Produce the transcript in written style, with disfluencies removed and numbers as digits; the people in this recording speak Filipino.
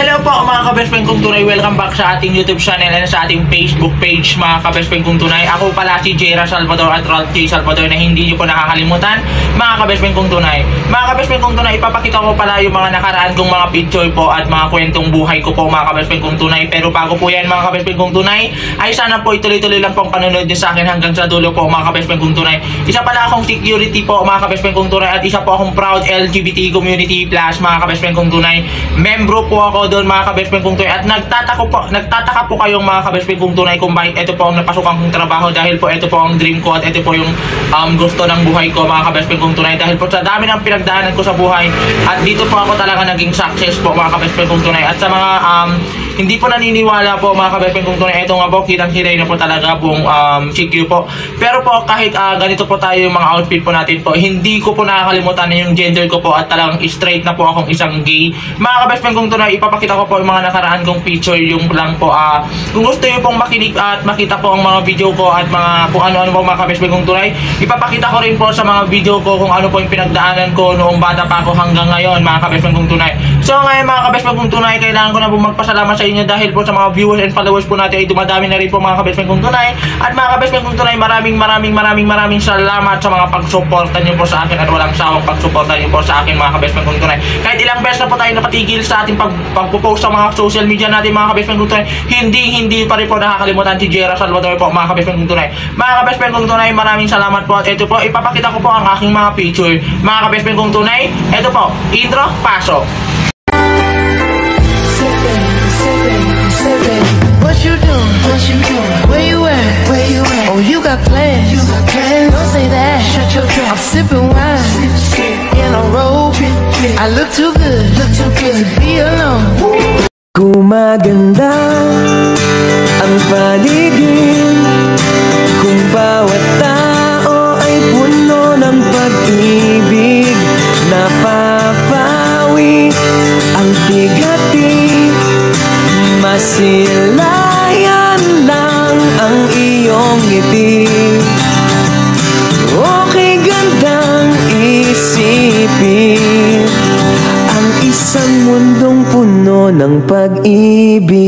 Hello po mga ka-best friend kong tunay, welcome back sa ating YouTube channel and sa ating Facebook page mga ka-best friend kong tunay. Ako pala si Jera Salvador at Ralph J. Salvador na hindi nyo po nakakalimutan mga ka-best friend kong tunay. Mga ka-best friend kong tunay, ipapakita ko pala yung mga nakaraan kong mga picture po at mga kwentong buhay ko po mga ka-best friend kong tunay. Pero bago po yan mga ka-best friend kong tunay, ay sana po ituloy-tuloy lang pong panonood nyo sa akin hanggang sa dulo po mga ka-best friend kong tunay. Isa pala akong security po mga ka-best friend kong tunay at isa po akong proud LGBT community plus mga ka-best friend kong tunay. Membro po ako doon mga ka-best friend kong tunay at nagtataka po kayong mga ka-best friend kong tunay kung bakit ito po ang napasukan kong trabaho dahil po ito po ang dream ko at ito po yung gusto ng buhay ko mga ka-best friend kong tunay dahil po sa dami ng pinagdaanan ko sa buhay at dito po ako talaga naging success po mga ka-best friend kong tunay at sa mga hindi po naniniwala po mga ka-best friend kong tunay, ito nga po kitang-kitay na po talaga pong CQ po. Pero po kahit ganito po tayo yung mga outfit po natin po, hindi ko po nakakalimutan na yung gender ko po at talagang straight na po akong isang gay. Mga ka-best friend kong tunay, ipapakita ko po yung mga nakaraan kong picture, yung lang po kung gusto nyo pong makinig at makita po ang mga video ko at mga kung ano-ano po mga ka-best friend kong tunay, ipapakita ko rin po sa mga video ko kung ano po yung pinagdaanan ko noong bata pa ako hanggang ngayon mga ka-best friend kong tunay. So ngayon mga ka-best friend kong tunay, kailangan ko na po magpasalamat sa inyo dahil po sa mga viewers and followers po natin ay dumadami na rin po mga ka-best friend kong tunay. At mga ka-best friend kong tunay, maraming salamat sa mga pagsuporta nyo po sa akin at walang sawang pagsuporta nyo po sa akin mga ka-best friend kong tunay. Kahit ilang beses na po tayo napatigil sa ating pagpo-post sa mga social media natin mga ka-best friend kong tunay, hindi pa rin po nakakalimutan si Jera Salvador po mga ka-best friend kong tunay. Mga ka-best friend kong tunay, maraming salamat po at ito po, ipapakita ko po ang aking mga picture. Mga ka-best friend kong tunay, ito po, intro, pasok. What you doing? Where you at? Oh, you got plans. Don't say that. Shut your trap. I'm sipping wine in a robe. I look too good to be alone. Gumaganda ang paligid kung bawat tao ay puno ng pag-ibig. Napapawi ang bigati, masilayan lang ang iyong ngiti. Okay, gandang isipin ang isang mundong puno ng pag-ibig.